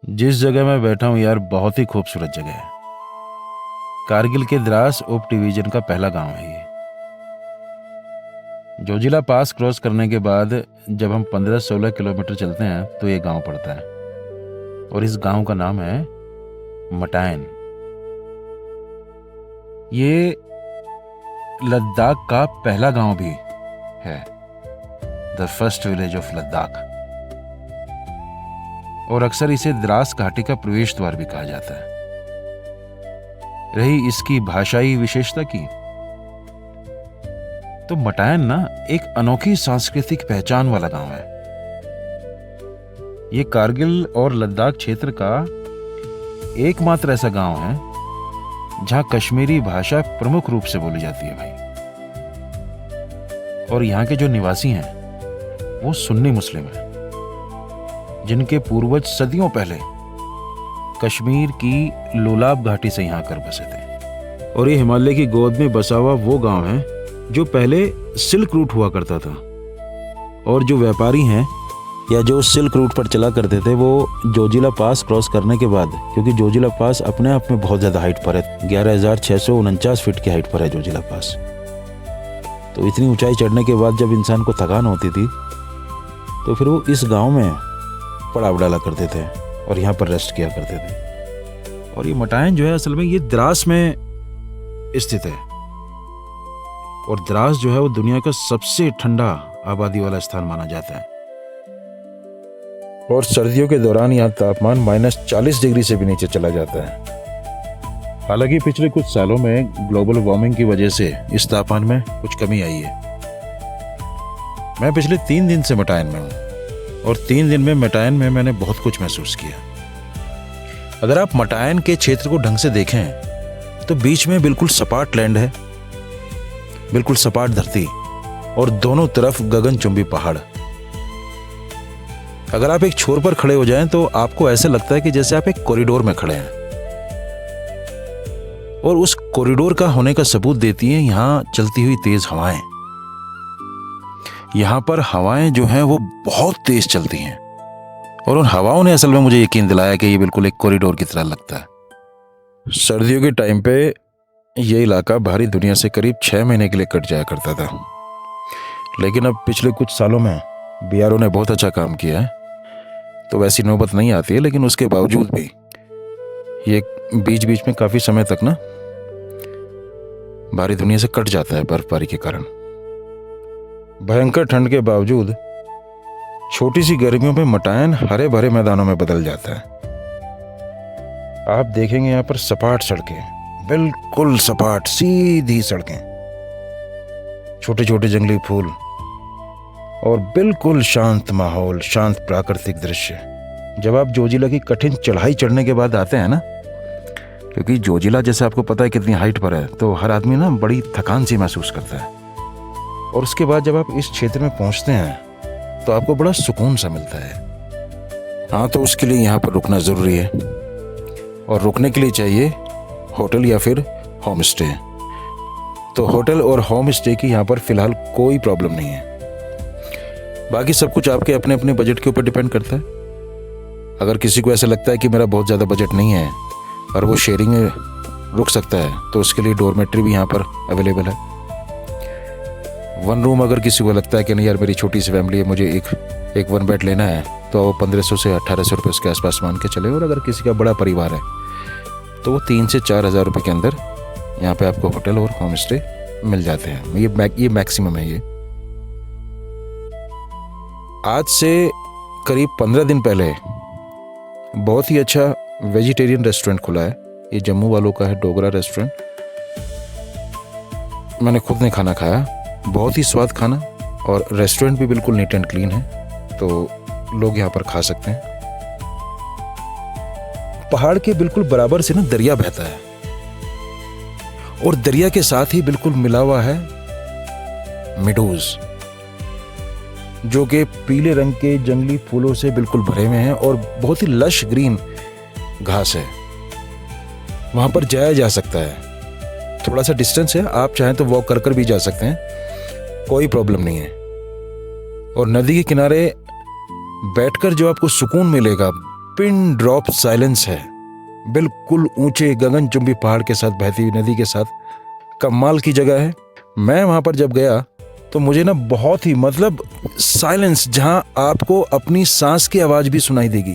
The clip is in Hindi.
जिस जगह मैं बैठा हूँ यार, बहुत ही खूबसूरत जगह है। कारगिल के द्रास उप डिवीजन का पहला गांव है ये। जोजिला पास क्रॉस करने के बाद जब हम 15-16 किलोमीटर चलते हैं तो ये गांव पड़ता है, और इस गांव का नाम है मटायन। ये लद्दाख का पहला गांव भी है, the first village of Ladakh, और अक्सर इसे द्रास घाटी का प्रवेश द्वार भी कहा जाता है। रही इसकी भाषाई विशेषता की, तो मटायन ना एक अनोखी सांस्कृतिक पहचान वाला गांव है। ये कारगिल और लद्दाख क्षेत्र का एकमात्र ऐसा गांव है जहां कश्मीरी भाषा प्रमुख रूप से बोली जाती है भाई। और यहां के जो निवासी हैं वो सुन्नी मुस्लिम हैं, जिनके पूर्वज सदियों पहले कश्मीर की लोलाब घाटी से यहाँ कर बसे थे। और ये हिमालय की गोद में बसा हुआ वो गांव है जो पहले सिल्क रूट हुआ करता था, और जो व्यापारी हैं या जो सिल्क रूट पर चला करते थे वो जोजिला पास क्रॉस करने के बाद, क्योंकि जोजिला पास अपने आप में बहुत ज़्यादा हाइट पर है, 11,649 फीट की हाइट पर है जोजिला पास। तो इतनी ऊंचाई चढ़ने के बाद जब इंसान को थकान होती थी तो फिर वो इस गांव में पड़ाव डाला करते थे और यहाँ पर रेस्ट किया करते थे। और ये मटायन जो है असल में ये द्रास में स्थित है, और द्रास जो है वो दुनिया का सबसे ठंडा आबादी वाला स्थान माना जाता है। और सर्दियों के दौरान यहाँ तापमान -40 डिग्री से भी नीचे चला जाता है। हालांकि पिछले कुछ सालों में ग्लोबल वार्मिंग की वजह से इस तापमान में कुछ कमी आई है। मैं पिछले 3 दिन से मटायन में हूँ, और 3 दिन में मटायन में मैंने बहुत कुछ महसूस किया। अगर आप मटायन के क्षेत्र को ढंग से देखें तो बीच में बिल्कुल सपाट लैंड है, बिल्कुल सपाट धरती, और दोनों तरफ गगनचुंबी पहाड़। अगर आप एक छोर पर खड़े हो जाएं तो आपको ऐसे लगता है कि जैसे आप एक कॉरिडोर में खड़े हैं, और उस कॉरिडोर का होने का सबूत देती हैं यहाँ चलती हुई तेज हवाएं। यहाँ पर हवाएं जो हैं वो बहुत तेज चलती हैं, और उन हवाओं ने असल में मुझे यकीन दिलाया कि ये बिल्कुल एक कॉरिडोर की तरह लगता है। सर्दियों के टाइम पे ये इलाका बाहरी दुनिया से करीब 6 महीने के लिए कट जाया करता था, लेकिन अब पिछले कुछ सालों में बीआरओ ने बहुत अच्छा काम किया है, तो वैसी नौबत नहीं आती है। लेकिन उसके बावजूद भी ये बीच बीच में काफ़ी समय तक ना बाहरी दुनिया से कट जाता है बर्फबारी के कारण। भयंकर ठंड के बावजूद छोटी सी गर्मियों में मटायन हरे भरे मैदानों में बदल जाता है। आप देखेंगे यहाँ पर सपाट सड़कें, बिल्कुल सपाट सीधी सड़कें, छोटे छोटे जंगली फूल, और बिल्कुल शांत माहौल, शांत प्राकृतिक दृश्य। जब आप जोजिला की कठिन चढ़ाई चढ़ने के बाद आते हैं ना, क्योंकि जोजिला जैसे आपको पता है कितनी हाइट पर है, तो हर आदमी ना बड़ी थकान सी महसूस करता है। और उसके बाद जब आप इस क्षेत्र में पहुंचते हैं तो आपको बड़ा सुकून सा मिलता है। हाँ, तो उसके लिए यहाँ पर रुकना ज़रूरी है, और रुकने के लिए चाहिए होटल या फिर होम स्टे। तो होटल और होम स्टे की यहाँ पर फ़िलहाल कोई प्रॉब्लम नहीं है। बाकी सब कुछ आपके अपने अपने बजट के ऊपर डिपेंड करता है। अगर किसी को ऐसा लगता है कि मेरा बहुत ज़्यादा बजट नहीं है और वो शेयरिंग में रुक सकता है, तो उसके लिए डोरमेट्री भी यहाँ पर अवेलेबल है। 1 रूम अगर किसी को लगता है कि नहीं यार मेरी छोटी सी फैमिली है, मुझे एक 1 बेड लेना है, तो वो 1500 से 1800 रुपये के आसपास मान के चले। और अगर किसी का बड़ा परिवार है तो वो 3 से 4 हज़ार रुपये के अंदर यहाँ पे आपको होटल और होम स्टे मिल जाते हैं। ये मैक्सिमम है। ये आज से करीब 15 दिन पहले बहुत ही अच्छा वेजिटेरियन रेस्टोरेंट खुला है। ये जम्मू वालों का है, डोगरा रेस्टोरेंट। मैंने खुद ने खाना खाया, बहुत ही स्वाद खाना, और रेस्टोरेंट भी बिल्कुल नीट एंड क्लीन है, तो लोग यहाँ पर खा सकते हैं। पहाड़ के बिल्कुल बराबर से ना दरिया बहता है, और दरिया के साथ ही बिल्कुल मिला हुआ है मेडोज, जो कि पीले रंग के जंगली फूलों से बिल्कुल भरे हुए हैं, और बहुत ही लश ग्रीन घास है। वहां पर जाया जा सकता है, थोड़ा सा डिस्टेंस है, आप चाहें तो वॉक कर भी जा सकते हैं, कोई प्रॉब्लम नहीं है। और नदी के किनारे बैठकर जो आपको सुकून मिलेगा, पिन ड्रॉप साइलेंस है, बिल्कुल ऊंचे गगनचुंबी पहाड़ के साथ बहती हुई नदी के साथ। कमाल की जगह है। मैं वहां पर जब गया तो मुझे ना बहुत ही, मतलब साइलेंस, जहां आपको अपनी सांस की आवाज भी सुनाई देगी।